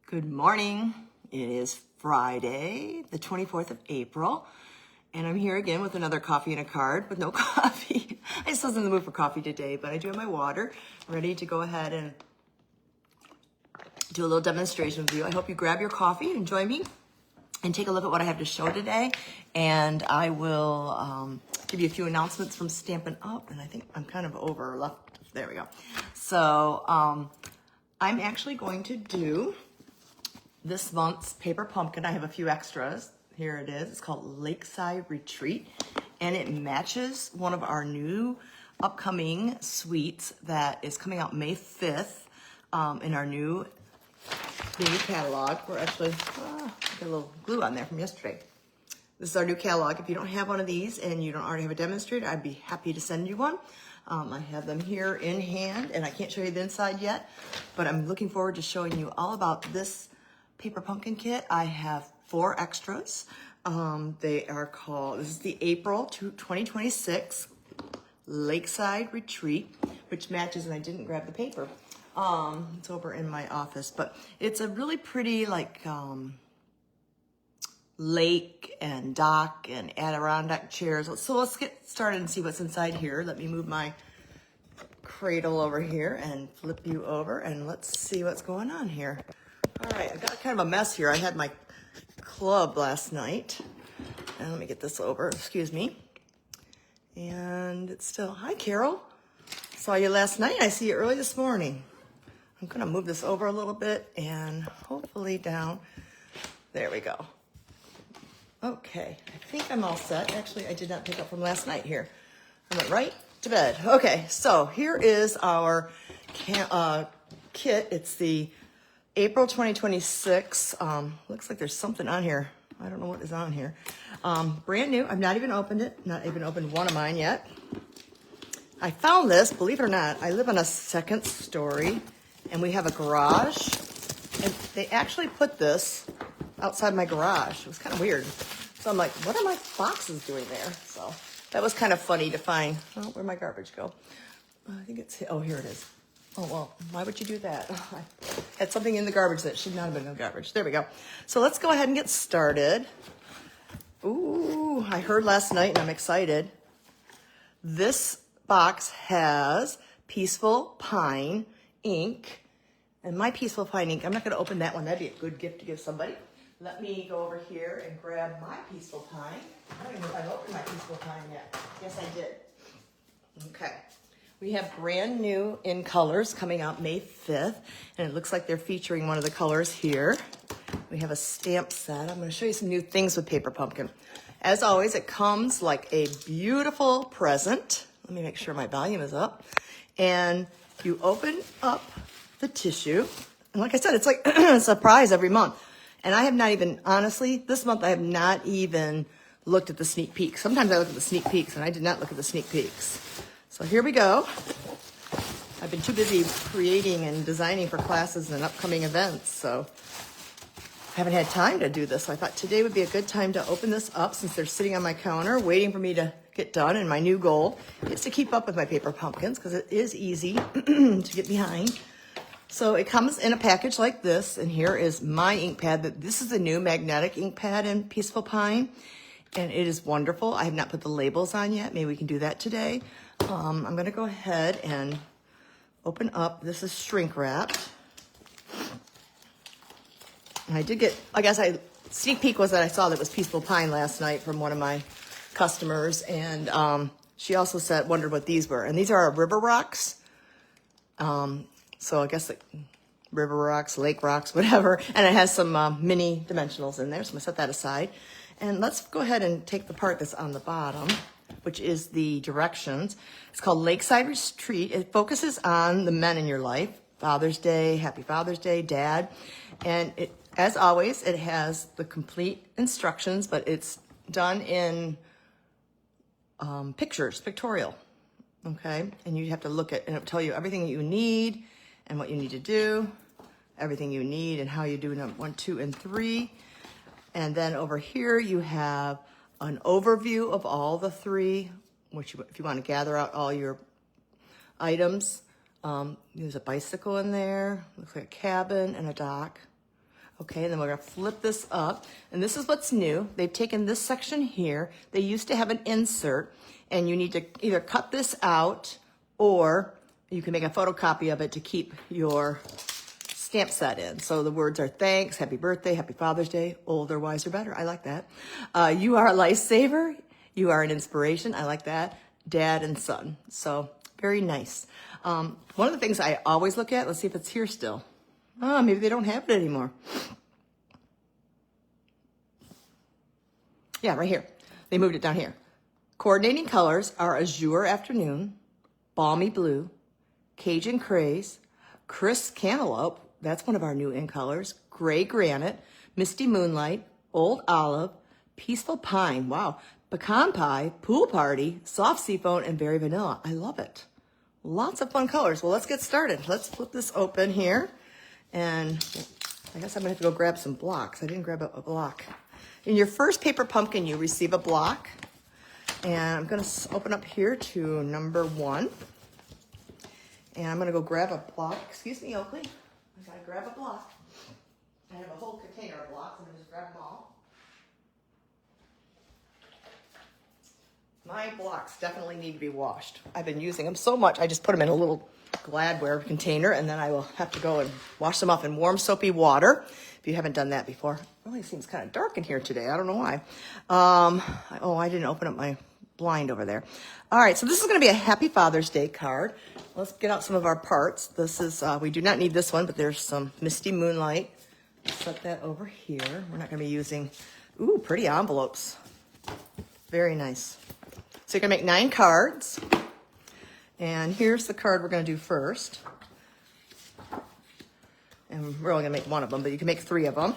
Good morning. It is Friday, the 24th of April, and I'm here again with another coffee and a card with no coffee. I just wasn't in the mood for coffee today, but I do have my water ready to go ahead and do a little demonstration with you. I hope you grab your coffee and join me and take a look at what I have to show today. And I will give you a few announcements from Stampin' Up, and I think I'm kind of over left. There we go. So I'm actually going to do this month's paper pumpkin. I have a few extras. Here it is. It's called Lakeside Retreat, and it matches one of our new upcoming suites that is coming out May 5th in our new catalog. We're actually, got a little glue on there from yesterday. This is our new catalog. If you don't have one of these and you don't already have a demonstrator, I'd be happy to send you one. I have them here in hand, and I can't show you the inside yet, but I'm looking forward to showing you all about this paper pumpkin kit. I have 4 extras. They are called, this is the April 2026 Lakeside Retreat, which matches, and I didn't grab the paper. It's over in my office, but it's a really pretty like lake and dock and Adirondack chairs. So let's get started and see what's inside here. Let me move my cradle over here and flip you over, and let's see what's going on here. All right, I got kind of a mess here. I had my club last night, and let me get this over, excuse me. And it's still, hi Carol. Saw you last night, I see you early this morning. I'm gonna move this over a little bit and hopefully down. There we go. Okay, I think I'm all set. Actually, I did not pick up from last night here. I went right to bed. Okay, so here is our kit. It's the April 2026. Looks like there's something on here. I don't know what is on here. Brand new. I've not even opened it. Not even opened one of mine yet. I found this, believe it or not. I live on a second story, and we have a garage. And they actually put this outside my garage. It was kind of weird. So I'm like, what are my boxes doing there? So that was kind of funny to find. Oh, where'd my garbage go? I think it's, oh, here it is. Oh, well, why would you do that? I had something in the garbage that should not have been in the garbage. There we go. So let's go ahead and get started. Ooh, I heard last night and I'm excited. This box has Peaceful Pine ink. And my Peaceful Pine ink, I'm not going to open that one. That'd be a good gift to give somebody. Let me go over here and grab my Peaceful Pine. I don't even know if I've opened my Peaceful Pine yet. Yes, I did. Okay. We have brand new in colors coming out May 5th, and it looks like they're featuring one of the colors here. We have a stamp set. I'm going to show you some new things with Paper Pumpkin. As always, it comes like a beautiful present. Let me make sure my volume is up. And you open up the tissue, and like I said, it's like a surprise every month. And I have not even, honestly, this month I have not even looked at the sneak peeks. Sometimes I look at the sneak peeks, and I did not look at the sneak peeks. So here we go. I've been too busy creating and designing for classes and upcoming events, so I haven't had time to do this. So I thought today would be a good time to open this up since they're sitting on my counter waiting for me to get done. And my new goal is to keep up with my paper pumpkins because it is easy to get behind. So it comes in a package like this, and here is my ink pad. This is the new magnetic ink pad in Peaceful Pine, and it is wonderful. I have not put the labels on yet. Maybe we can do that today. I'm going to go ahead and open up. This is shrink wrapped. And I did get, I guess sneak peek was that I saw that it was Peaceful Pine last night from one of my customers, and she also wondered what these were. And these are our river rocks. So I guess like river rocks, lake rocks, whatever. And it has some mini dimensionals in there, so I'm going to set that aside. And let's go ahead and take the part that's on the bottom, which is the directions. It's called Lakeside Retreat. It focuses on the men in your life. Father's Day, Happy Father's Day, Dad. And it, as always, it has the complete instructions, but it's done in pictures, pictorial. Okay? And you have to look at, and it'll tell you everything you need and what you need to do, everything you need and how you do number 1, 2, and 3. And then over here you have an overview of all the 3, which if you want to gather out all your items. There's a bicycle in there, looks like a cabin and a dock. Okay, and then we're gonna flip this up. And this is what's new. They've taken this section here. They used to have an insert, and you need to either cut this out or you can make a photocopy of it to keep your stamp set in. So the words are thanks, happy birthday, happy Father's Day, older, wiser, better. I like that. You are a lifesaver. You are an inspiration. I like that. Dad and son. So very nice. One of the things I always look at, let's see if it's here still. Oh, maybe they don't have it anymore. Yeah, right here. They moved it down here. Coordinating colors are Azure Afternoon, Balmy Blue, Cajun Craze, Crisp Cantaloupe, that's one of our new in colors, Gray Granite, Misty Moonlight, Old Olive, Peaceful Pine, wow, Pecan Pie, Pool Party, Soft Seafoam, and Berry Vanilla. I love it. Lots of fun colors. Well, let's get started. Let's flip this open here. And I guess I'm gonna have to go grab some blocks. I didn't grab a block. In your first paper pumpkin, you receive a block. And I'm gonna open up here to number 1. And I'm gonna go grab a block. Excuse me, Oakley. I gotta grab a block. I have a whole container of blocks. I'm gonna just grab them all. My blocks definitely need to be washed. I've been using them so much, I just put them in a little Gladware container, and then I will have to go and wash them off in warm soapy water. If you haven't done that before. It really seems kind of dark in here today. I don't know why. Oh, I didn't open up my blind over there. All right, so this is going to be a Happy Father's Day card. Let's get out some of our parts. This is, we do not need this one, but there's some Misty Moonlight. Set that over here. We're not going to be using, ooh, pretty envelopes. Very nice. So you're going to make 9 cards. And here's the card we're going to do first. And we're only going to make 1 of them, but you can make 3 of them.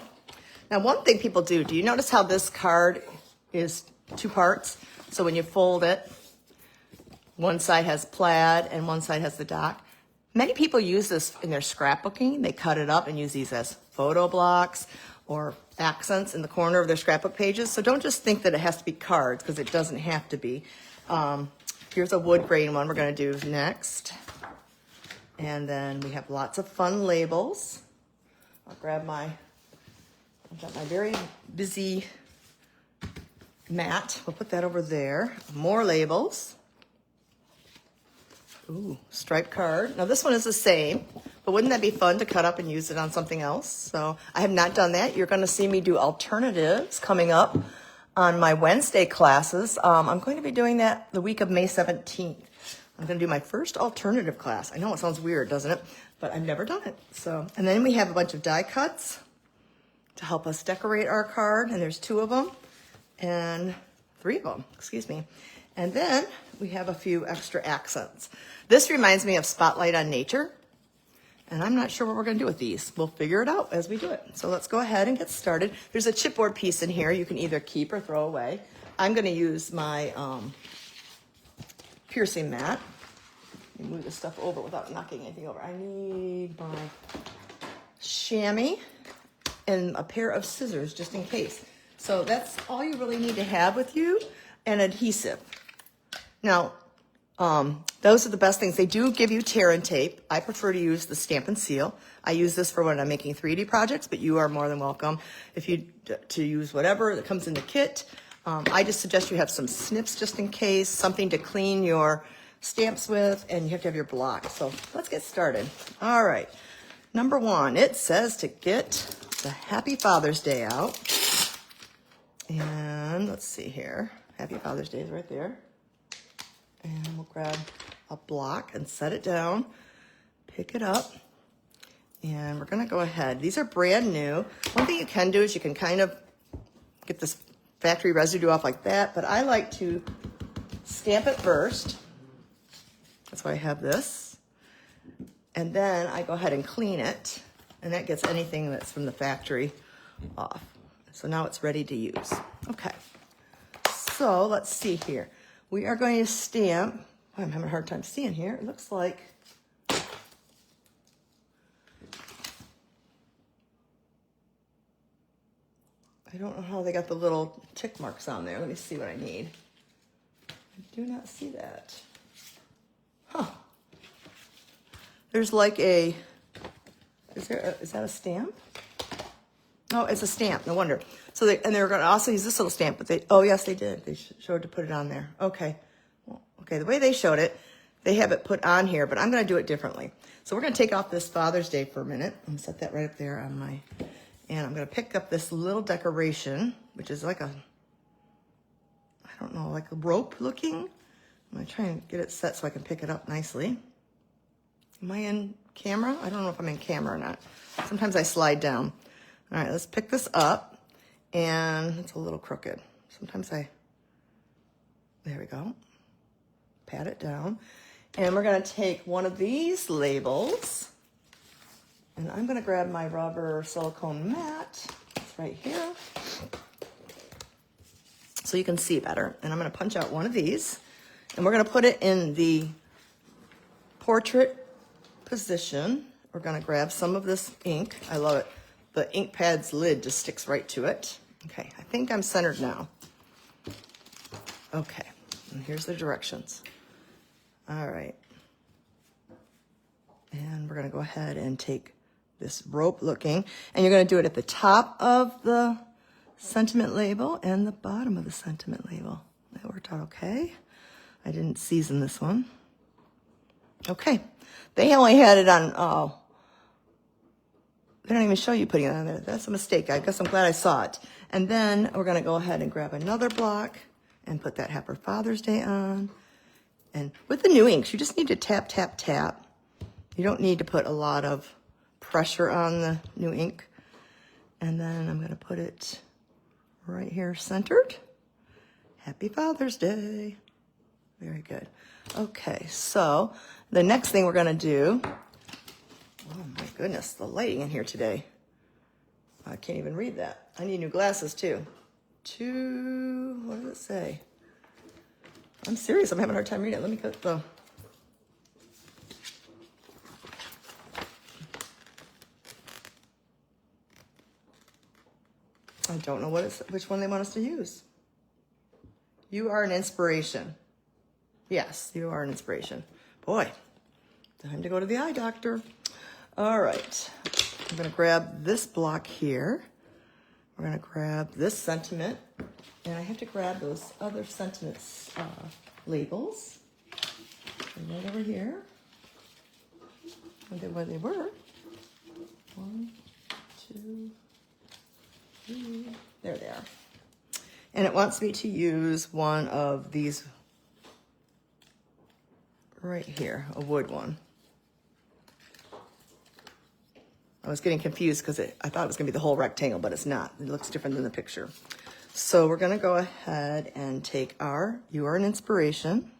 Now, one thing people do you notice how this card is 2 parts? So when you fold it, one side has plaid and one side has the dock. Many people use this in their scrapbooking. They cut it up and use these as photo blocks or accents in the corner of their scrapbook pages. So don't just think that it has to be cards, because it doesn't have to be. Here's a wood grain one we're going to do next. And then we have lots of fun labels. I've got my very busy mat. We'll put that over there. More labels. Ooh, striped card. Now this one is the same, but wouldn't that be fun to cut up and use it on something else? So I have not done that. You're going to see me do alternatives coming up on my Wednesday classes. I'm going to be doing that the week of May 17th. I'm going to do my first alternative class. I know it sounds weird, doesn't it? But I've never done it. So, and then we have a bunch of die cuts to help us decorate our card. And there's 2 of them and 3 of them, excuse me. And then we have a few extra accents. This reminds me of Spotlight on Nature. And I'm not sure what we're going to do with these. We'll figure it out as we do it. So let's go ahead and get started. There's a chipboard piece in here you can either keep or throw away. I'm going to use my piercing mat. Let me move this stuff over without knocking anything over. I need my chamois and a pair of scissors just in case. So that's all you really need to have with you, and adhesive. Now, those are the best things. They do give you tear and tape. I prefer to use the Stampin' Seal. I use this for when I'm making 3D projects, but you are more than welcome to use whatever that comes in the kit. I just suggest you have some snips just in case, something to clean your stamps with, and you have to have your block. So let's get started. All right. Number 1, it says to get the Happy Father's Day out. And let's see here. Happy Father's Day is right there. And we'll grab a block and set it down, pick it up, and we're going to go ahead. These are brand new. One thing you can do is you can kind of get this factory residue off like that, but I like to stamp it first. That's why I have this. And then I go ahead and clean it, and that gets anything that's from the factory off. So now it's ready to use. Okay, so let's see here. We are going to stamp, I'm having a hard time seeing here. It looks like, I don't know how they got the little tick marks on there. Let me see what I need. I do not see that. Huh. There's like a, is that a stamp? Oh, it's a stamp, no wonder. So they were going to also use this little stamp, but oh yes, they did. They showed to put it on there. Okay. Well, okay, the way they showed it, they have it put on here, but I'm going to do it differently. So we're going to take off this Father's Day for a minute. I'm going to set that right up there on my, and I'm going to pick up this little decoration, which is like a, I don't know, like a rope looking. I'm going to try and get it set so I can pick it up nicely. Am I in camera? I don't know if I'm in camera or not. Sometimes I slide down. All right, let's pick this up, and it's a little crooked. Sometimes there we go. Pat it down. And we're gonna take one of these labels, and I'm gonna grab my rubber silicone mat. It's right here. So you can see better. And I'm gonna punch out one of these, and we're gonna put it in the portrait position. We're gonna grab some of this ink. I love it. The ink pad's lid just sticks right to it. Okay, I think I'm centered now. Okay, and here's the directions. All right. And we're gonna go ahead and take this rope looking, and you're gonna do it at the top of the sentiment label and the bottom of the sentiment label. That worked out okay. I didn't season this one. Okay, they only had it on, they don't even show you putting it on there. That's a mistake. I guess I'm glad I saw it. And then we're gonna go ahead and grab another block and put that Happy Father's Day on. And with the new inks, you just need to tap, tap, tap. You don't need to put a lot of pressure on the new ink. And then I'm gonna put it right here centered. Happy Father's Day. Very good. Okay, so the next thing we're gonna do, oh my goodness, the lighting in here today. I can't even read that. I need new glasses too. What does it say? I'm serious, I'm having a hard time reading it. Let me get the, I don't know which one they want us to use. You are an inspiration. Yes, you are an inspiration. Boy, time to go to the eye doctor. All right, I'm gonna grab this block here. We're gonna grab this sentiment, and I have to grab those other sentiments labels. Right over here. Where they were. 1, 2, 3. There they are. And it wants me to use one of these right here, a wood one. I was getting confused because I thought it was going to be the whole rectangle, but it's not. It looks different than the picture. So we're going to go ahead and take our You Are an Inspiration.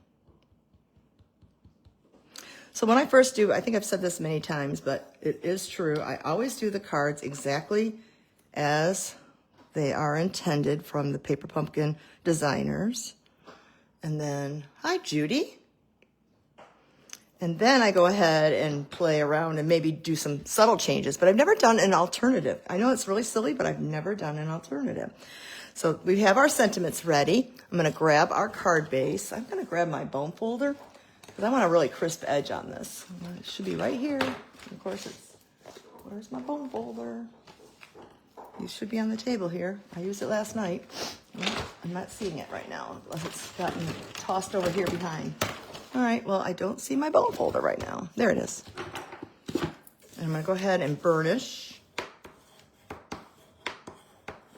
So when I first do, I think I've said this many times, but it is true. I always do the cards exactly as they are intended from the Paper Pumpkin designers. And then, hi, Judy. And then I go ahead and play around and maybe do some subtle changes, but I've never done an alternative. I know it's really silly, but I've never done an alternative. So we have our sentiments ready. I'm gonna grab our card base. I'm gonna grab my bone folder because I want a really crisp edge on this. It should be right here. Of course, where's my bone folder? It should be on the table here. I used it last night. I'm not seeing it right now unless it's gotten tossed over here behind. All right, well, I don't see my bone folder right now. There it is. And I'm gonna go ahead and burnish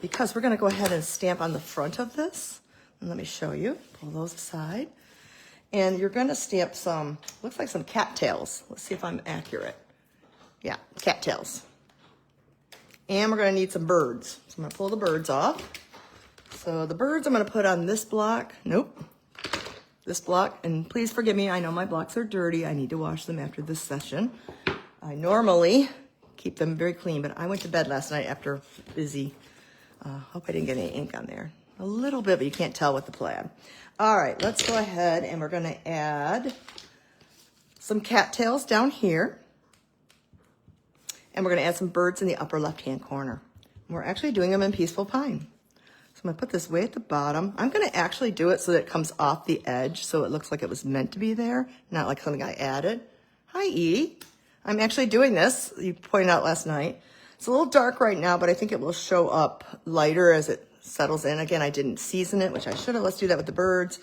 because we're gonna go ahead and stamp on the front of this. And let me show you, pull those aside. And you're gonna stamp some, looks like some cattails. Let's see if I'm accurate. Yeah, cattails. And we're gonna need some birds. So I'm gonna pull the birds off. So the birds I'm gonna put on this block. Nope. This block, and please forgive me, I know my blocks are dirty. I need to wash them after this session. I normally keep them very clean, but I went to bed last night after busy. Hope I didn't get any ink on there. A little bit, but you can't tell with the plaid. All right, let's go ahead and we're gonna add some cattails down here. And we're gonna add some birds in the upper left-hand corner. We're actually doing them in Peaceful Pine. So I'm gonna put this way at the bottom. I'm gonna actually do it so that it comes off the edge so it looks like it was meant to be there, not like something I added. Hi, E. I'm actually doing this, you pointed out last night, It's a little dark right now, but I think it will show up lighter as it settles in. Again, I didn't season it, which I should have. Let's do that with the birds.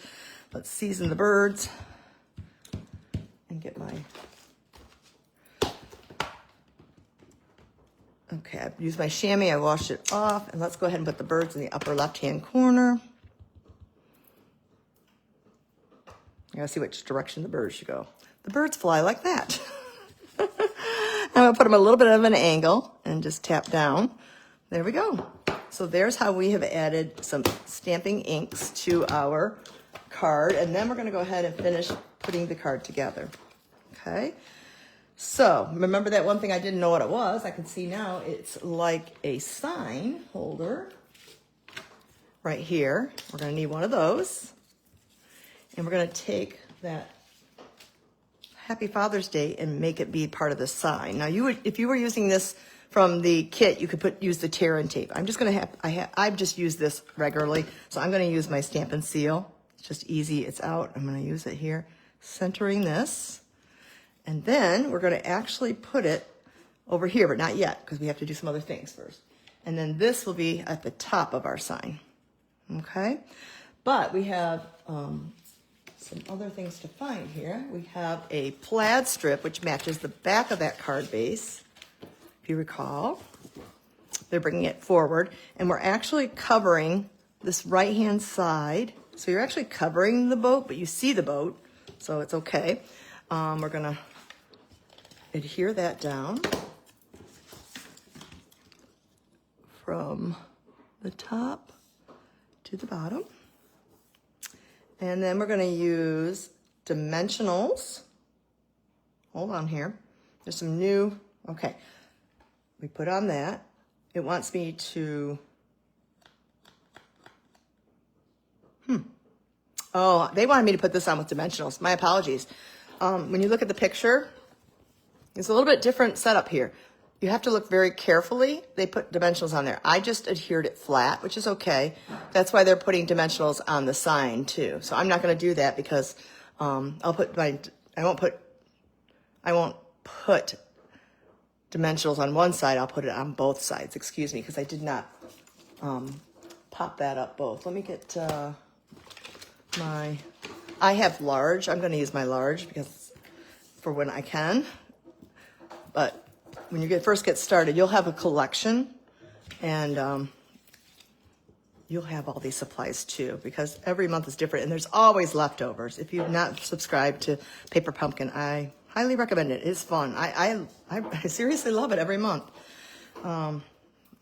Let's season the birds and get my... Okay, I've used my chamois, I washed it off, and let's go ahead and put the birds in the upper left-hand corner. You gotta see which direction the birds should go. The birds fly like that. I'm gonna put them a little bit of an angle and just tap down. There we go. So there's how we have added some stamping inks to our card, and then we're gonna go ahead and finish putting the card together, okay? So remember that one thing I didn't know what it was. I can see now it's like a sign holder right here. We're going to need one of those. And we're going to take that Happy Father's Day and make it be part of the sign. Now you would, if you were using this from the kit, you could use the tear and tape. I'm just going to I've just used this regularly. So I'm going to use my Stampin' Seal. It's just easy. It's out. I'm going to use it here, centering this. And then we're going to actually put it over here, but not yet, because we have to do some other things first. And then this will be at the top of our sign, okay? But we have some other things to find here. We have a plaid strip, which matches the back of that card base, if you recall. They're bringing it forward, and we're actually covering this right-hand side. So you're actually covering the boat, but you see the boat, so it's okay. We're going to adhere that down from the top to the bottom. And then we're going to use dimensionals. Hold on here. There's some new, okay. We put on that. It wants me to, oh, they wanted me to put this on with dimensionals. My apologies. When you look at the picture, it's a little bit different setup here. You have to look very carefully. They put dimensionals on there. I just adhered it flat, which is okay. That's why they're putting dimensionals on the sign too. So I'm not going to do that because I won't put dimensionals on one side. I'll put it on both sides. Excuse me, because I did not pop that up both. Let me get I have large. I'm going to use my large because for when I can. But when you first get started, you'll have a collection, and you'll have all these supplies too, because every month is different, and there's always leftovers. If you've not subscribed to Paper Pumpkin, I highly recommend it. It's fun. I seriously love it every month. I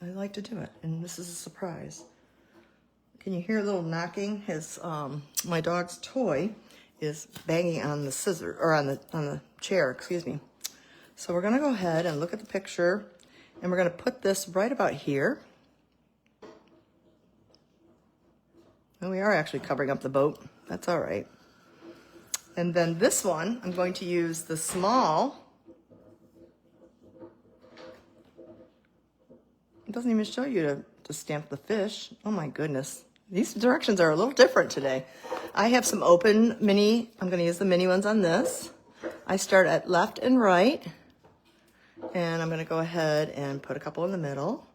like to do it, and this is a surprise. Can you hear a little knocking? My dog's toy is banging on the scissor, or on the chair, excuse me. So we're gonna go ahead and look at the picture, and we're gonna put this right about here. And we are actually covering up the boat. That's all right. And then this one, I'm going to use the small. It doesn't even show you to stamp the fish. Oh my goodness. These directions are a little different today. I have some open mini. I'm going to use the mini ones on this. I start at left and right. And I'm going to go ahead and put a couple in the middle.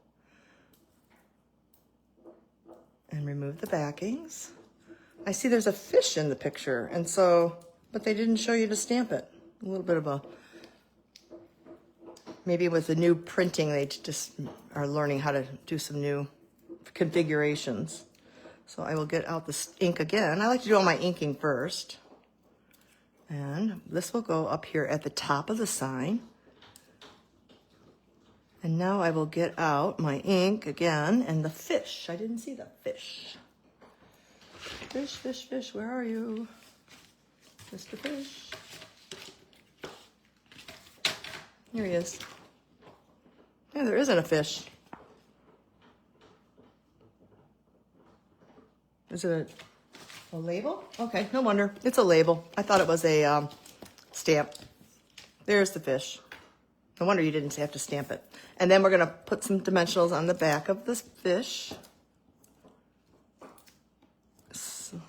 And remove the backings. I see there's a fish in the picture. And so, but they didn't show you to stamp it. A little bit of a, maybe with the new printing, they just are learning how to do some new configurations. So I will get out the ink again. I like to do all my inking first. And this will go up here at the top of the sign. And now I will get out my ink again and the fish. I didn't see the fish. Fish, fish, fish, where are you? Mr. Fish. Here he is. Yeah, there isn't a fish. Is it a label? Okay, no wonder. It's a label. I thought it was a stamp. There's the fish. No wonder you didn't have to stamp it. And then we're going to put some dimensionals on the back of this fish. So,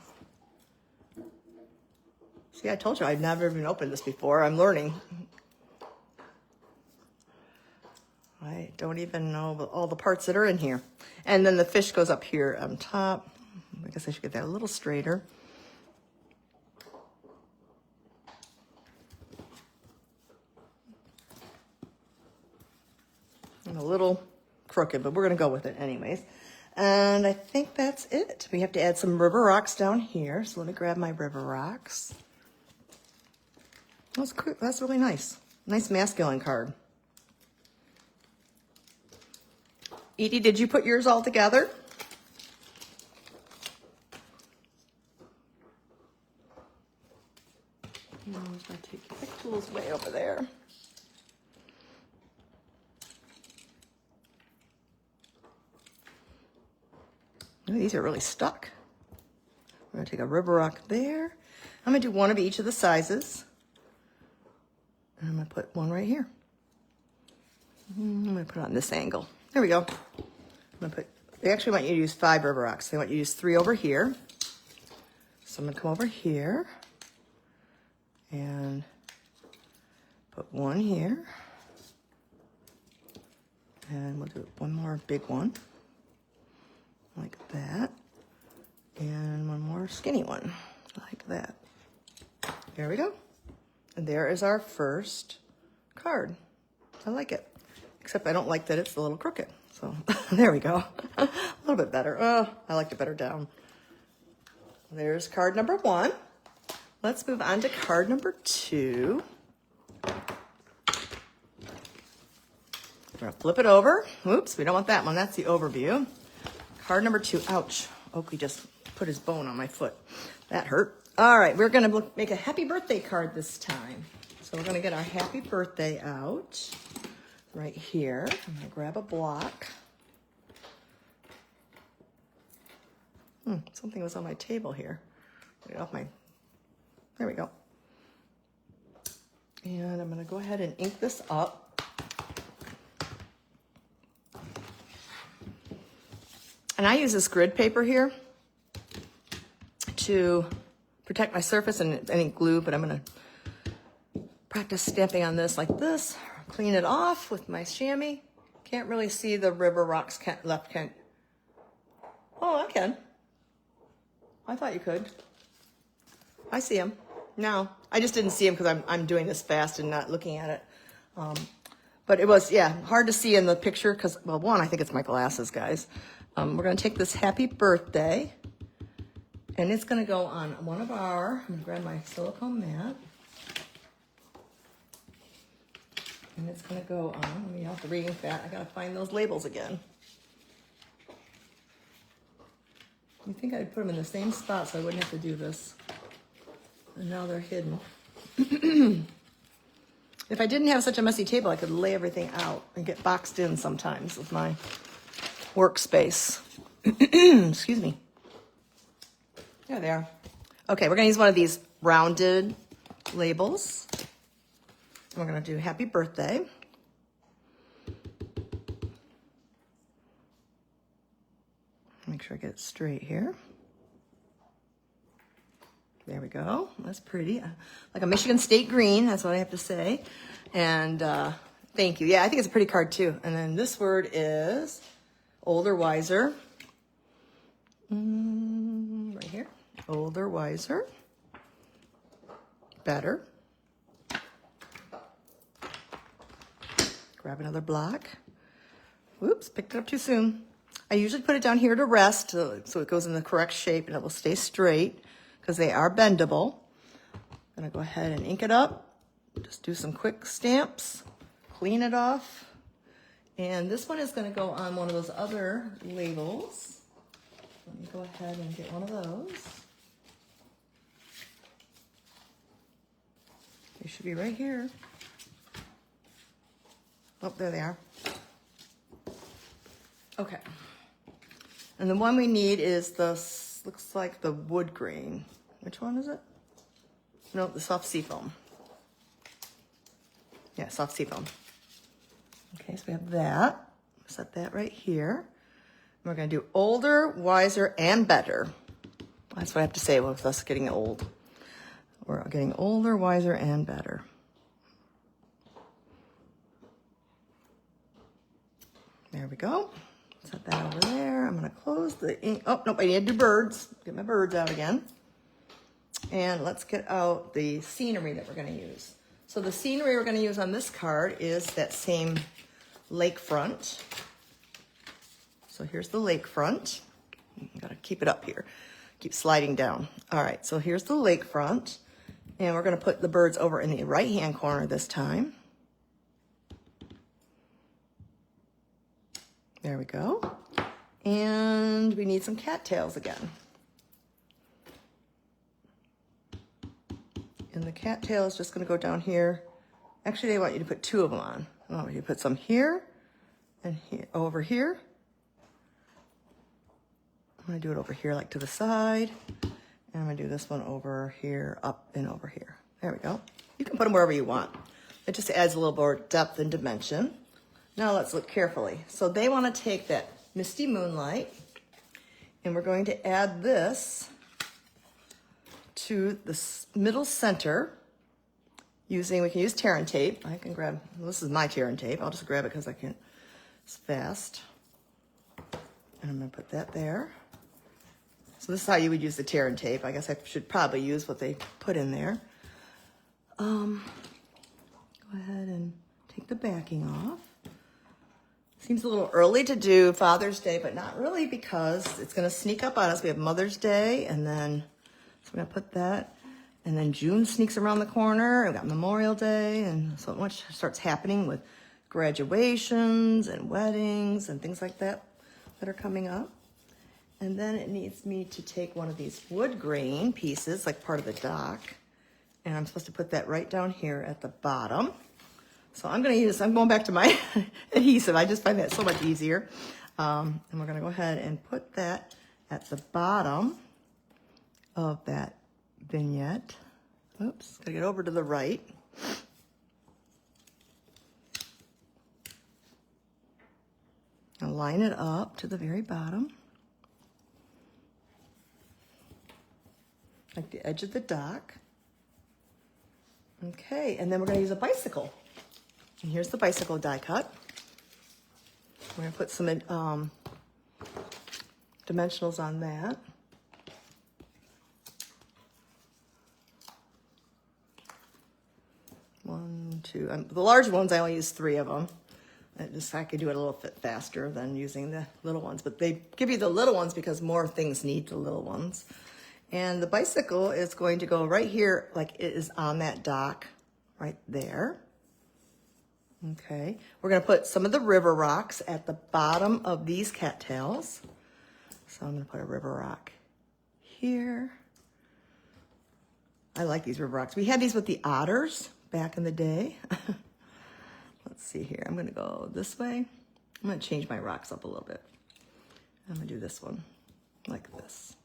see, I told you I've never even opened this before. I'm learning. I don't even know all the parts that are in here. And then the fish goes up here on top. I guess I should get that a little straighter. And a little crooked, but we're gonna go with it anyways. And I think that's it. We have to add some river rocks down here. So let me grab my river rocks. That's cool. That's really nice. Nice masculine card. Edie, did you put yours all together? No, I'm gonna take your pick tools way over there. Ooh, these are really stuck. We're gonna take a river rock there. I'm gonna do one of each of the sizes. And I'm gonna put one right here. I'm gonna put it on this angle. There we go. I'm gonna put, they actually want you to use 5 river rocks. They want you to use 3 over here. So I'm gonna come over here and put one here. And we'll do one more big one, like that. And one more skinny one, like that. There we go. And there is our first card. I like it. Except I don't like that it's a little crooked. So there we go. A little bit better. Oh, I liked it better down. There's card number 1. Let's move on to card number 2. We're gonna flip it over. Oops, we don't want that one. That's the overview. Card number 2. Ouch. Oakley just put his bone on my foot. That hurt. All right, we're gonna make a happy birthday card this time. So we're gonna get our happy birthday out right here. I'm gonna grab a block. Something was on my table here. Get it off my, there we go. And I'm gonna go ahead and ink this up. And I use this grid paper here to protect my surface and any glue, but I'm gonna practice stamping on this like this. Clean it off with my chamois. Can't really see the river rocks left. Oh, I can. I thought you could. I see them. No, I just didn't see them because I'm doing this fast and not looking at it. But it was, yeah, hard to see in the picture because, well, one, I think it's my glasses, guys. We're gonna take this happy birthday and it's gonna go on one of our, I'm gonna grab my silicone mat. And it's gonna go on, let me have to re-ink that. I gotta find those labels again. You think I'd put them in the same spot so I wouldn't have to do this. And now they're hidden. If I didn't have such a messy table, I could lay everything out and get boxed in sometimes with my workspace. Excuse me. There they are. Okay, we're gonna use one of these rounded labels. We're gonna do happy birthday. Make sure I get it straight here. There we go. That's pretty. Like a Michigan State green, that's what I have to say. And thank you. Yeah, I think it's a pretty card too. And then this word is older, wiser. Right here. Older, wiser. Better. Grab another block. Whoops, picked it up too soon. I usually put it down here to rest so it goes in the correct shape and it will stay straight because they are bendable. I'm gonna go ahead and ink it up. Just do some quick stamps, clean it off. And this one is gonna go on one of those other labels. Let me go ahead and get one of those. They should be right here. Oh, there they are. Okay. And the one we need is the, looks like the wood grain. Which one is it? No, the soft seafoam. Yeah, soft seafoam. Okay, so we have that. Set that right here. We're gonna do older, wiser, and better. That's what I have to say with us getting old. We're getting older, wiser, and better. There we go. Set that over there. I'm gonna close the ink. Oh, nope, I need to do birds. Get my birds out again. And let's get out the scenery that we're gonna use. So the scenery we're gonna use on this card is that same lakefront. So here's the lakefront. Gotta keep it up here. Keep sliding down. All right, so here's the lakefront. And we're gonna put the birds over in the right-hand corner this time. There we go. And we need some cattails again. And the cattail is just gonna go down here. Actually, I want you to put 2 of them on. I want you to put some here and here, over here. I'm gonna do it over here, like to the side. And I'm gonna do this one over here, up and over here. There we go. You can put them wherever you want. It just adds a little more depth and dimension. Now let's look carefully. So they wanna take that Misty Moonlight, and we're going to add this to the middle center we can use tear and tape. I can grab, well, this is my tear and tape. I'll just grab it because I can't, it's fast. And I'm gonna put that there. So this is how you would use the tear and tape. I guess I should probably use what they put in there. Go ahead and take the backing off. Seems a little early to do Father's Day, but not really, because it's gonna sneak up on us. We have Mother's Day, and then, so I'm gonna put that, and then June sneaks around the corner. We've got Memorial Day, and so much starts happening with graduations and weddings and things like that that are coming up. And then it needs me to take one of these wood grain pieces, like part of the dock, and I'm supposed to put that right down here at the bottom. So I'm going back to my adhesive. I just find that so much easier. And we're gonna go ahead and put that at the bottom of that vignette. Oops, gotta get over to the right. And line it up to the very bottom, like the edge of the dock. Okay, and then we're gonna use a bicycle. And here's the bicycle die cut. We're gonna put some dimensionals on that. One, two, the large ones, I only use 3 of them. I could do it a little bit faster than using the little ones, but they give you the little ones because more things need the little ones. And the bicycle is going to go right here, like it is on that dock, right there. Okay, we're gonna put some of the river rocks at the bottom of these cattails. So I'm gonna put a river rock here. I like these river rocks. We had these with the otters back in the day. Let's see here. I'm gonna go this way. I'm gonna change my rocks up a little bit. I'm gonna do this one like this.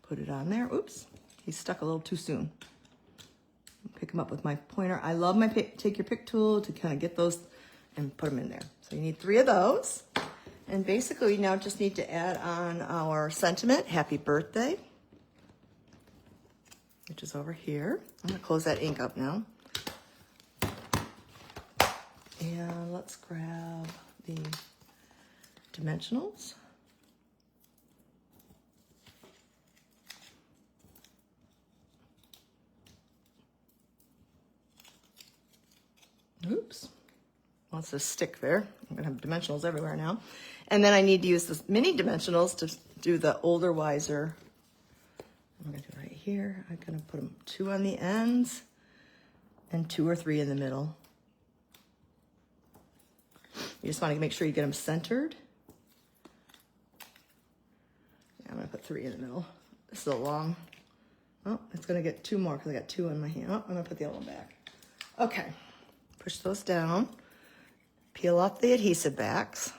Put it on there. Oops, he's stuck a little too soon. Pick them up with my pointer. I love my take your pick tool to kind of get those and put them in there. So you need 3 of those. And basically we now just need to add on our sentiment, happy birthday, which is over here. I'm gonna close that ink up now. And let's grab the dimensionals. Oops, wants to stick there. I'm gonna have dimensionals everywhere now. And then I need to use the mini dimensionals to do the older, wiser. I'm gonna do it right here. I'm gonna put them 2 on the ends and 2 or 3 in the middle. You just want to make sure you get them centered. Yeah, I'm gonna put 3 in the middle. This is a long, oh, it's gonna get 2 more because I got 2 in my hand. Oh, I'm gonna put the other one back. Okay, push those down. Peel off the adhesive backs.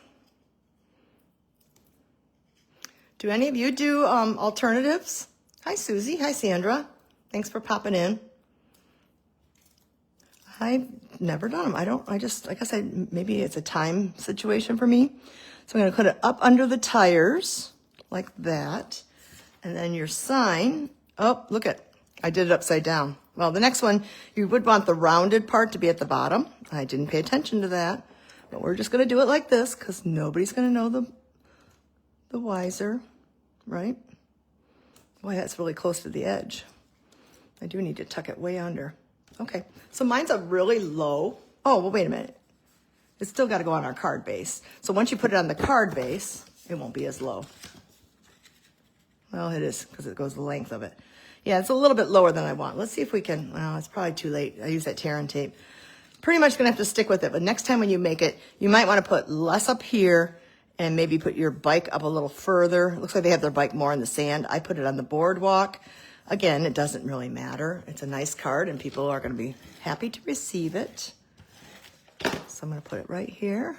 Do any of you do alternatives? Hi, Susie. Hi, Sandra. Thanks for popping in. I've never done them. I guess maybe it's a time situation for me. So I'm gonna put it up under the tires like that. And then your sign, oh, look I did it upside down. Well, the next one, you would want the rounded part to be at the bottom. I didn't pay attention to that. But we're just gonna do it like this because nobody's gonna know the wiser, right? Boy, that's really close to the edge. I do need to tuck it way under. Okay, so mine's a really low. Oh, well, wait a minute. It's still got to go on our card base. So once you put it on the card base, it won't be as low. Well, it is because it goes the length of it. Yeah, it's a little bit lower than I want. Let's see if we can. Well, it's probably too late. I use that tear and tape. Pretty much gonna have to stick with it. But next time when you make it, you might want to put less up here and maybe put your bike up a little further. It looks like they have their bike more in the sand. I put it on the boardwalk. Again, it doesn't really matter. It's a nice card and people are gonna be happy to receive it. So I'm gonna put it right here.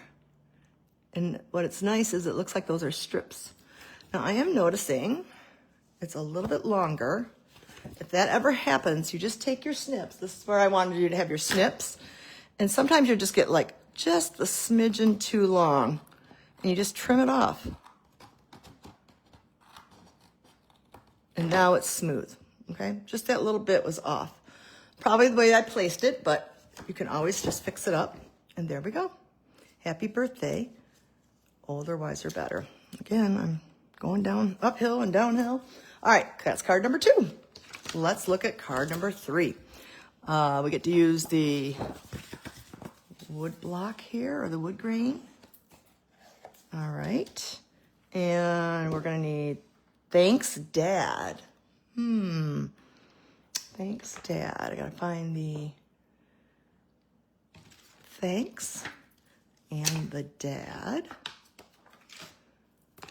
And what it's nice is it looks like those are strips. Now I am noticing it's a little bit longer. If that ever happens, you just take your snips. This is where I wanted you to have your snips. And sometimes you just get like just a smidgen too long and you just trim it off. And now it's smooth, okay? Just that little bit was off. Probably the way I placed it, but you can always just fix it up. And there we go. Happy birthday. Older, wiser, better. Again, I'm going down uphill and downhill. All right, that's card number 2. Let's look at card number 3. We get to use the wood block here, or the wood grain. All right. And we're gonna need Thanks, Dad. Thanks, Dad. I gotta find the thanks and the dad.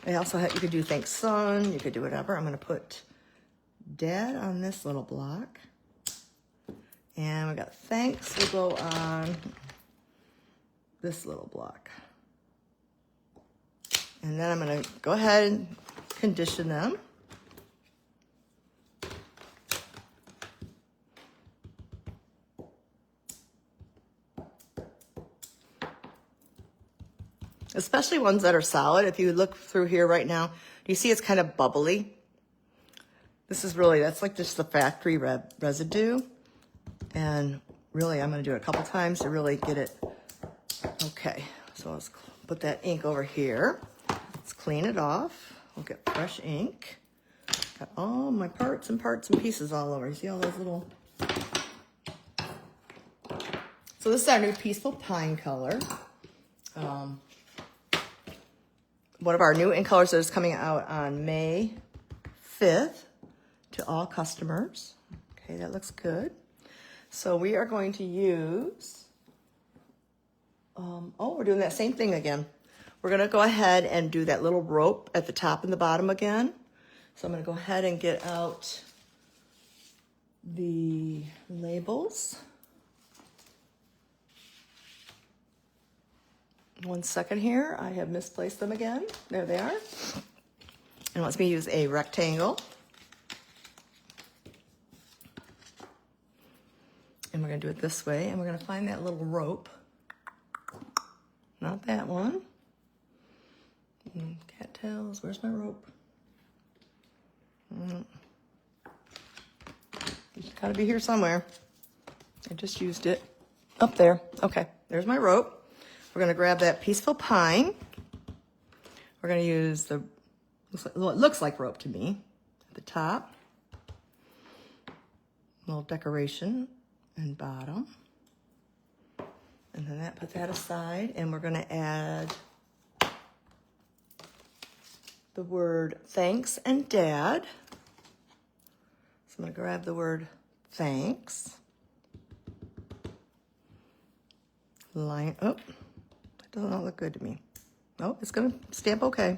I also have, you could do thanks, son. You could do whatever. I'm gonna put Dad on this little block. And we got thanks will go on this little block. And then I'm gonna go ahead and condition them. Especially ones that are solid. If you look through here right now, you see it's kind of bubbly. This is really, that's like just the factory residue. And really, I'm gonna do it a couple times to really get it. Okay, so let's put that ink over here. Let's clean it off. We'll get fresh ink. Got all my parts and pieces all over. You see all those little... So this is our new Peaceful Pine color. One of our new ink colors that is coming out on May 5th to all customers. Okay, that looks good. So we are going to use, we're doing that same thing again. We're gonna go ahead and do that little rope at the top and the bottom again. So I'm gonna go ahead and get out the labels. One second here, I have misplaced them again. There they are. And let's me use a rectangle. And we're gonna do it this way, and we're gonna find that little rope. Not that one. Cattails, where's my rope? It's gotta be here somewhere. I just used it. Up there. Okay, there's my rope. We're gonna grab that Peaceful Pine. We're gonna use the, well, it looks like rope to me, at the top. Little decoration and bottom. And then put that aside, and we're gonna add the word thanks and dad. So I'm gonna grab the word thanks. Line, oh, that does not look good to me. Oh, it's gonna stamp okay.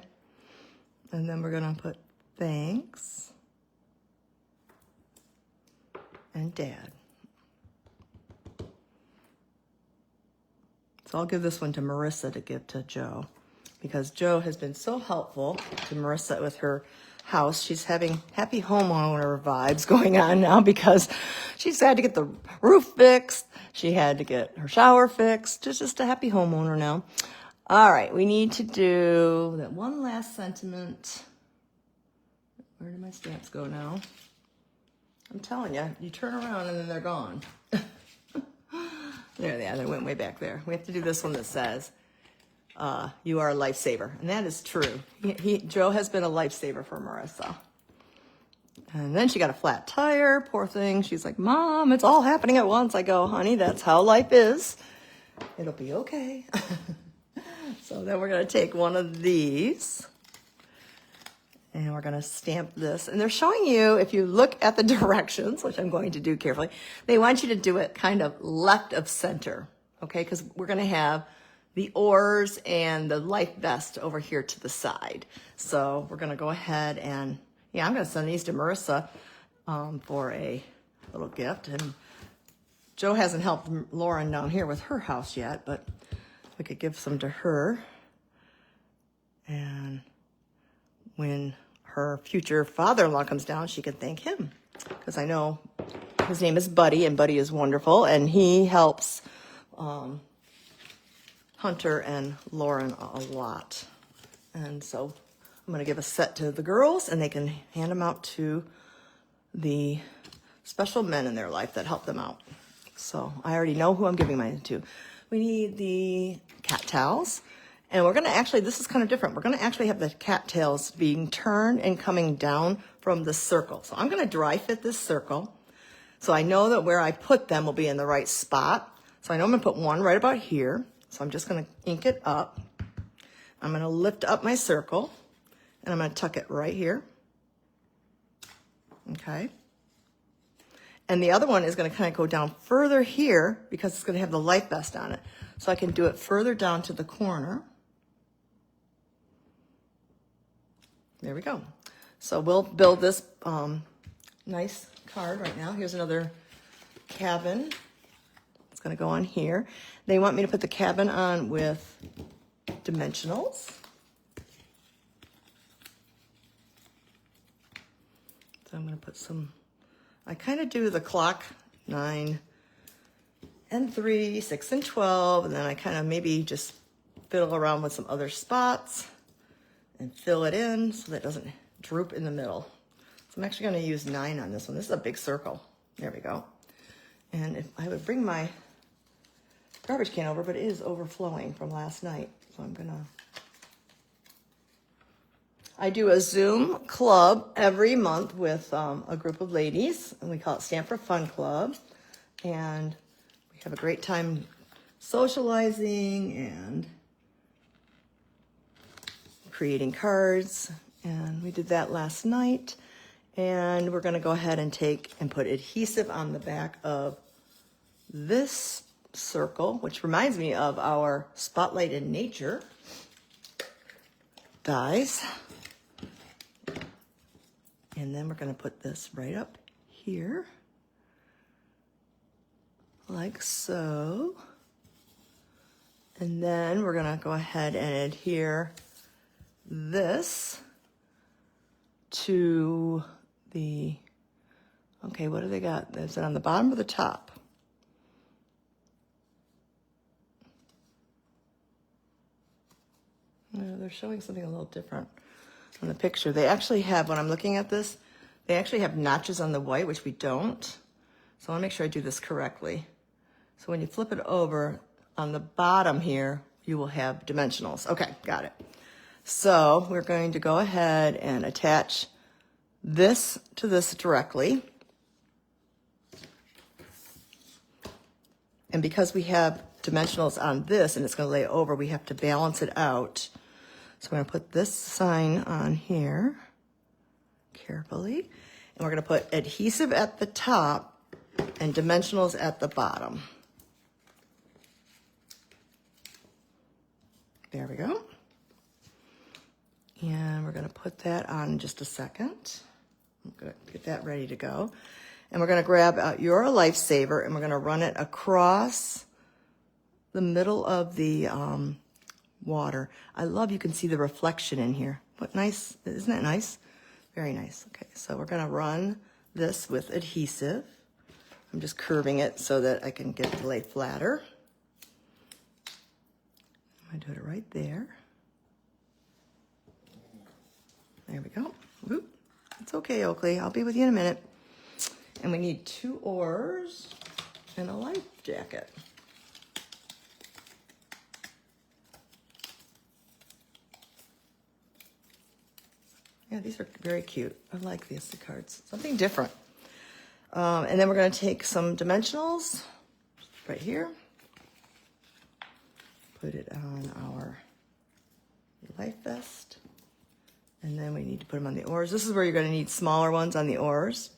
And then we're gonna put thanks and dad. So I'll give this one to Marissa to give to Joe, because Joe has been so helpful to Marissa with her house. She's having happy homeowner vibes going on now because she's had to get the roof fixed. She had to get her shower fixed. She's just a happy homeowner now. All right, we need to do that one last sentiment. Where did my stamps go now? I'm telling you, you turn around and then they're gone. There they are. They went way back there. We have to do this one that says, you are a lifesaver. And that is true. Joe has been a lifesaver for Marissa. And then she got a flat tire, poor thing. She's like, Mom, it's all happening at once. I go, honey, that's how life is. It'll be okay. So then we're going to take one of these and we're going to stamp this. And they're showing you, if you look at the directions, which I'm going to do carefully, they want you to do it kind of left of center, okay? Because we're going to have the oars and the life vest over here to the side. So we're going to go ahead and, yeah, I'm going to send these to Marissa for a little gift. And Joe hasn't helped Lauren down here with her house yet, but we could give some to her. And when her future father-in-law comes down, she can thank him. Because I know his name is Buddy, and Buddy is wonderful, and he helps Hunter and Lauren a lot. And so I'm going to give a set to the girls, and they can hand them out to the special men in their life that help them out. So I already know who I'm giving mine to. We need the cat towels. And we're going to actually, this is kind of different. We're going to actually have the cattails being turned and coming down from the circle. So I'm going to dry fit this circle. So I know that where I put them will be in the right spot. So I know I'm going to put one right about here. So I'm just going to ink it up. I'm going to lift up my circle and I'm going to tuck it right here. Okay. And the other one is going to kind of go down further here because it's going to have the life vest on it. So I can do it further down to the corner. There we go. So we'll build this nice card right now. Here's another cabin. It's going to go on here. They want me to put the cabin on with dimensionals. So I'm going to put some, I kind of do the clock 9 and 3, 6 and 12, and then I kind of maybe just fiddle around with some other spots and fill it in so that it doesn't droop in the middle. So I'm actually going to use 9 on this one. This is a big circle. There we go. And if I would bring my garbage can over, but it is overflowing from last night. So I'm gonna, I do a Zoom club every month with a group of ladies, and we call it Stamp for Fun Club. And we have a great time socializing and creating cards. And we did that last night. And we're gonna go ahead and take and put adhesive on the back of this circle, which reminds me of our Spotlight in Nature dies. And then we're going to put this right up here, like so. And then we're going to go ahead and adhere this to the, okay, what do they got? Is it on the bottom or the top? No, they're showing something a little different on the picture. They actually have, when I'm looking at this, they actually have notches on the white, which we don't. So I want to make sure I do this correctly. So when you flip it over, on the bottom here, you will have dimensionals. Okay, got it. So we're going to go ahead and attach this to this directly. And because we have dimensionals on this and it's going to lay over, we have to balance it out. So we're going to put this sign on here carefully. And we're going to put adhesive at the top and dimensionals at the bottom. There we go. And we're going to put that on in just a second. I'm going to get that ready to go. And we're going to grab out You're a Lifesaver and we're going to run it across the middle of the water. I love, you can see the reflection in here. What nice, isn't that nice? Very nice. Okay, so we're going to run this with adhesive. I'm just curving it so that I can get it to lay flatter. I'm going to do it right there. There we go. Whoop. It's okay, Oakley. I'll be with you in a minute. And we need 2 oars and a life jacket. Yeah, these are very cute. I like these cards. Something different. And then we're going to take some dimensionals right here. Put it on our life vest. And then we need to put them on the oars. This is where you're going to need smaller ones on the oars.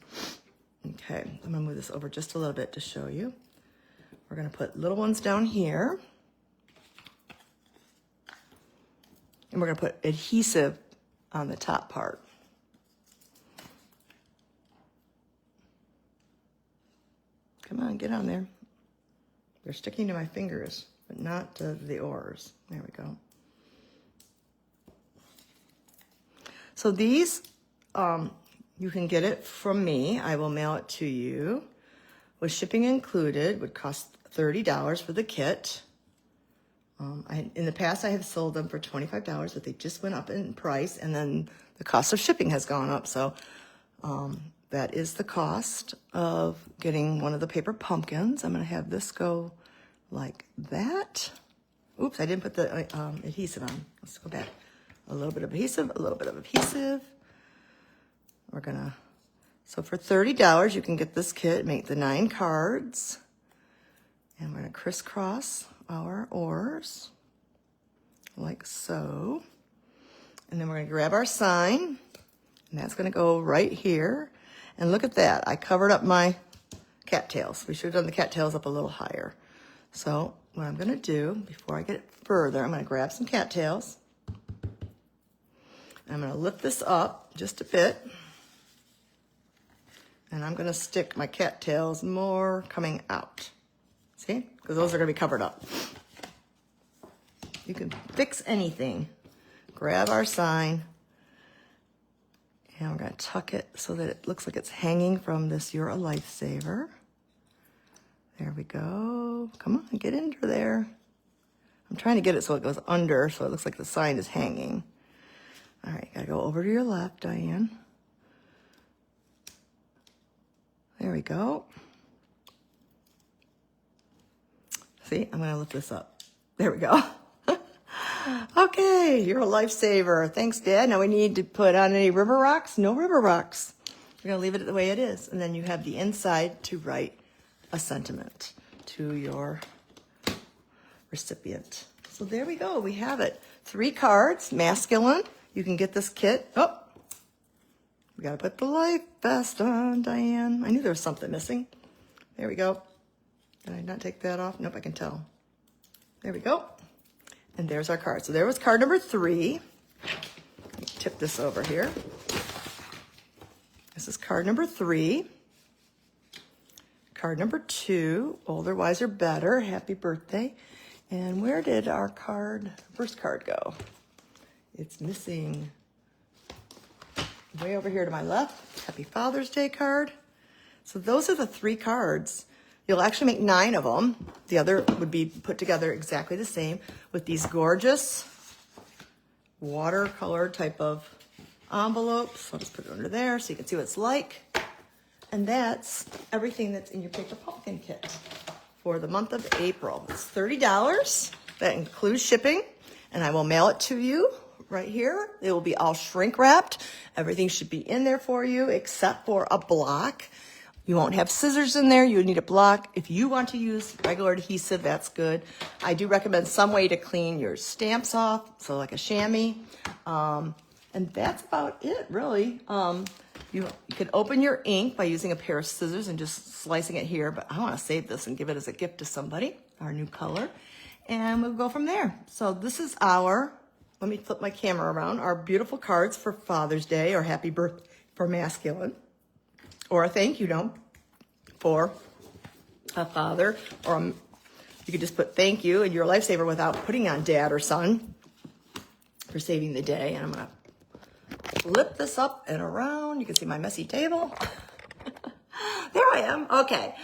Okay, I'm going to move this over just a little bit to show you. We're going to put little ones down here. And we're going to put adhesive on the top part. Come on, get on there. They're sticking to my fingers, but not to the oars. There we go. So these, you can get it from me. I will mail it to you. With shipping included, would cost $30 for the kit. In the past, I have sold them for $25, but they just went up in price, and then the cost of shipping has gone up. So that is the cost of getting one of the paper pumpkins. I'm going to have this go like that. Oops, I didn't put the adhesive on. Let's go back. A little bit of adhesive, a little bit of adhesive. We're going to, so for $30, you can get this kit, make the 9 cards. And we're going to crisscross our oars like so. And then we're going to grab our sign, and that's going to go right here. And look at that. I covered up my cattails. We should have done the cattails up a little higher. So what I'm going to do, before I get it further, I'm going to grab some cattails. I'm going to lift this up just a bit. And I'm going to stick my cattails more coming out. See? Because those are going to be covered up. You can fix anything. Grab our sign. And we're going to tuck it so that it looks like it's hanging from this You're a Lifesaver. There we go. Come on, get under there. I'm trying to get it so it goes under, so it looks like the sign is hanging. All right, got to go over to your left, Diane. There we go. See, I'm going to lift this up. There we go. Okay, You're a Lifesaver. Thanks, Dad. Now we need to put on any river rocks. No river rocks. We're going to leave it the way it is. And then you have the inside to write a sentiment to your recipient. So there we go. We have it. 3 cards, masculine. You can get this kit. Oh, we got to put the life vest on, Diane. I knew there was something missing. There we go. Did I not take that off? Nope, I can tell. There we go. And there's our card. So there was card number 3. Tip this over here. This is card number 3. Card number 2, older, wiser, better. Happy birthday. And where did our first card go? It's missing way over here to my left. Happy Father's Day card. So those are the 3 cards. You'll actually make 9 of them. The other would be put together exactly the same with these gorgeous watercolor type of envelopes. I'll just put it under there so you can see what it's like. And that's everything that's in your paper pumpkin kit for the month of April. It's $30. That includes shipping, and I will mail it to you right here. It will be all shrink wrapped. Everything should be in there for you except for a block. You won't have scissors in there. You need a block. If you want to use regular adhesive, that's good. I do recommend some way to clean your stamps off, so like a chamois. And that's about it, really. You can open your ink by using a pair of scissors and just slicing it here, but I want to save this and give it as a gift to somebody, our new color. And we'll go from there. So this is our, let me flip my camera around, our beautiful cards for Father's Day or happy birthday for masculine. Or a thank you note for a father, or you could just put thank you and You're a Lifesaver without putting on dad or son for saving the day. And I'm going to flip this up and around. You can see my messy table. There I am. Okay.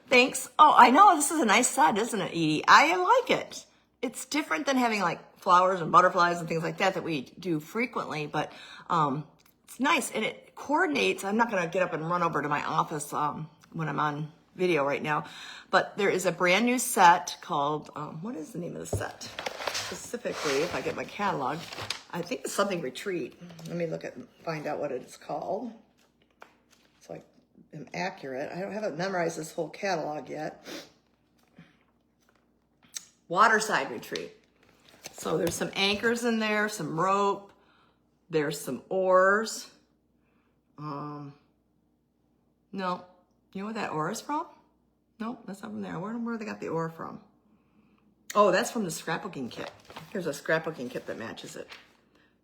Thanks. Oh, I know this is a nice set, isn't it, Edie? I like it. It's different than having like flowers and butterflies and things like that we do frequently, but it's nice and it coordinates. I'm not going to get up and run over to my office when I'm on video right now, but there is a brand new set called, what is the name of the set? specifically, if I get my catalog, I think it's something retreat. Let me find out what it's called. So I am accurate. I haven't memorized this whole catalog yet. Waterside retreat. So there's some anchors in there, some rope. There's some oars. No, you know where that oar is from? No, that's not from there. Where they got the oar from? Oh, that's from the scrapbooking kit. Here's a scrapbooking kit that matches it.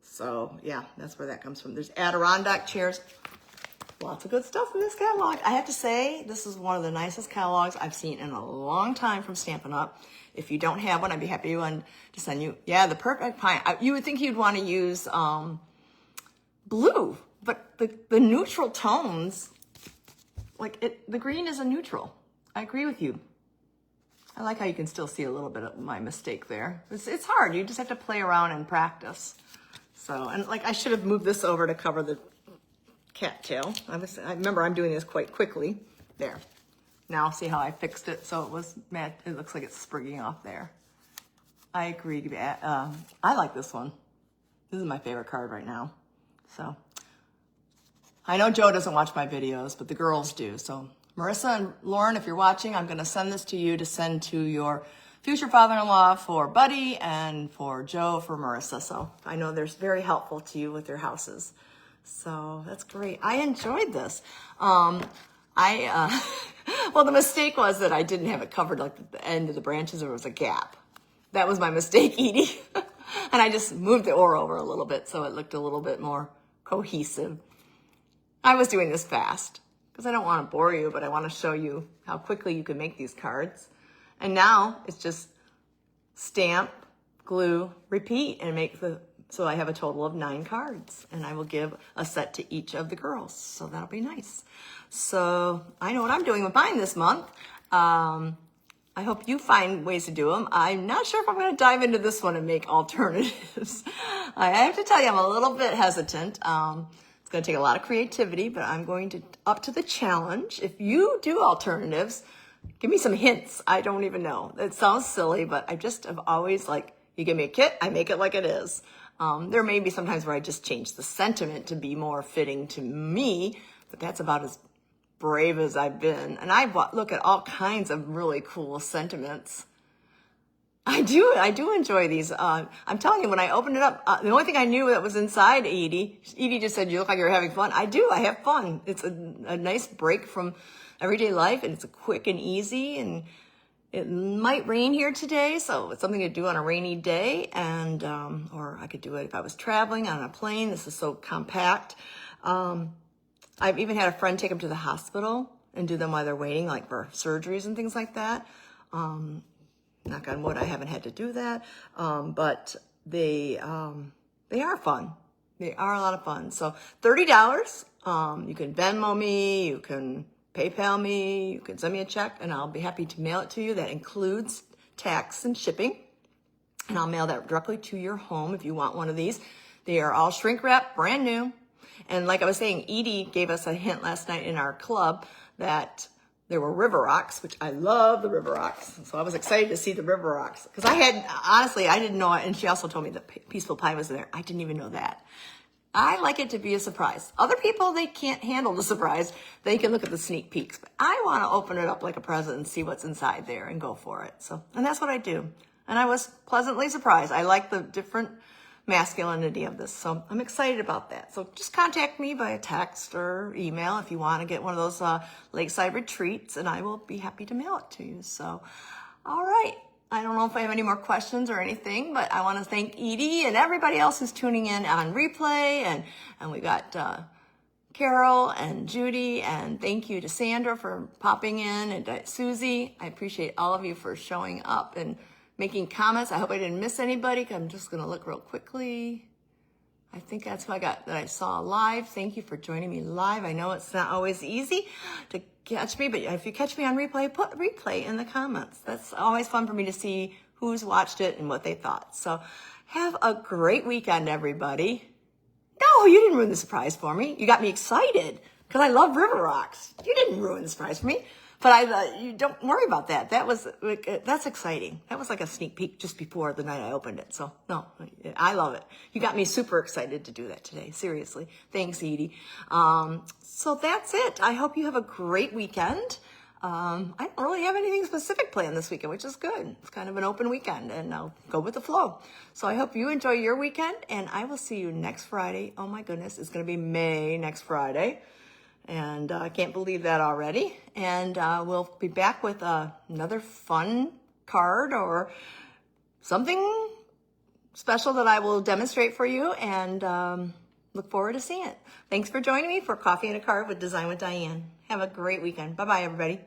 So yeah, that's where that comes from. There's Adirondack chairs. Lots of good stuff in this catalog. I have to say, this is one of the nicest catalogs I've seen in a long time from Stampin' Up. If you don't have one, I'd be happy to send you. Yeah, the Perfect Pine. You would think you'd want to use blue, but the neutral tones, the green is a neutral. I agree with you. I like how you can still see a little bit of my mistake there. It's hard. You just have to play around and practice. So, and I should have moved this over to cover the cattail. I remember I'm doing this quite quickly. There. Now see how I fixed it so it was matte. It looks like it's sprigging off there. I agree. I like this one. This is my favorite card right now. So I know Joe doesn't watch my videos, but the girls do. So Marissa and Lauren, if you're watching, I'm going to send this to you to send to your future father-in-law for Buddy and for Joe for Marissa. So I know they're very helpful to you with your houses. So that's great. I enjoyed this. Well, the mistake was that I didn't have it covered at the end of the branches. There was a gap. That was my mistake, Edie. And I just moved the oar over a little bit so it looked a little bit more cohesive. I was doing this fast because I don't want to bore you, but I want to show you how quickly you can make these cards. And now it's just stamp, glue, repeat, and so I have a total of 9 cards, and I will give a set to each of the girls. So that'll be nice. So I know what I'm doing with mine this month. I hope you find ways to do them. I'm not sure if I'm going to dive into this one and make alternatives. I have to tell you, I'm a little bit hesitant. It's going to take a lot of creativity, but I'm going to up to the challenge. If you do alternatives, give me some hints. I don't even know. It sounds silly, but I just have always you give me a kit, I make it like it is. There may be sometimes where I just change the sentiment to be more fitting to me, but that's about as brave as I've been. And I look at all kinds of really cool sentiments. I do enjoy these. I'm telling you, when I opened it up, the only thing I knew that was inside Edie just said, you look like you're having fun. I do. I have fun. It's a nice break from everyday life, and it's quick and easy, and it might rain here today, so it's something to do on a rainy day, and or I could do it if I was traveling on a plane. This is so compact. I've even had a friend take them to the hospital and do them while they're waiting, for surgeries and things like that. Knock on wood, I haven't had to do that, but they are fun. They are a lot of fun. So $30. You can Venmo me, you can PayPal me, you can send me a check, and I'll be happy to mail it to you. That includes tax and shipping, and I'll mail that directly to your home if you want one of these. They are all shrink wrap, brand new. And like I was saying, Edie gave us a hint last night in our club that there were river rocks, which I love the river rocks. So I was excited to see the river rocks because honestly, I didn't know it. And she also told me that Peaceful Pie was there. I didn't even know that. I like it to be a surprise. Other people, they can't handle the surprise. They can look at the sneak peeks. But I want to open it up like a present and see what's inside there and go for it. And that's what I do. And I was pleasantly surprised. I like the different masculinity of this. So I'm excited about that. So just contact me via text or email if you want to get one of those Lakeside retreats, and I will be happy to mail it to you. So, all right. I don't know if I have any more questions or anything, but I want to thank Edie and everybody else who's tuning in on replay. And we got Carol and Judy, and thank you to Sandra for popping in, and Susie. I appreciate all of you for showing up and making comments. I hope I didn't miss anybody. I'm just going to look real quickly. I think that's what I got that I saw live. Thank you for joining me live. I know it's not always easy to catch me, but if you catch me on replay, put replay in the comments. That's always fun for me to see who's watched it and what they thought. So have a great weekend, everybody. No, you didn't ruin the surprise for me. You got me excited because I love river rocks. You didn't ruin the surprise for me. But you don't worry about that. That's exciting. That was like a sneak peek just before the night I opened it. So no, I love it. You got me super excited to do that today. Seriously. Thanks, Edie. So that's it. I hope you have a great weekend. I don't really have anything specific planned this weekend, which is good. It's kind of an open weekend and I'll go with the flow. So I hope you enjoy your weekend and I will see you next Friday. Oh my goodness, it's going to be May next Friday. And I can't believe that already. And we'll be back with another fun card or something special that I will demonstrate for you and look forward to seeing it. Thanks for joining me for Coffee and a Card with Design with Diane. Have a great weekend. Bye-bye, everybody.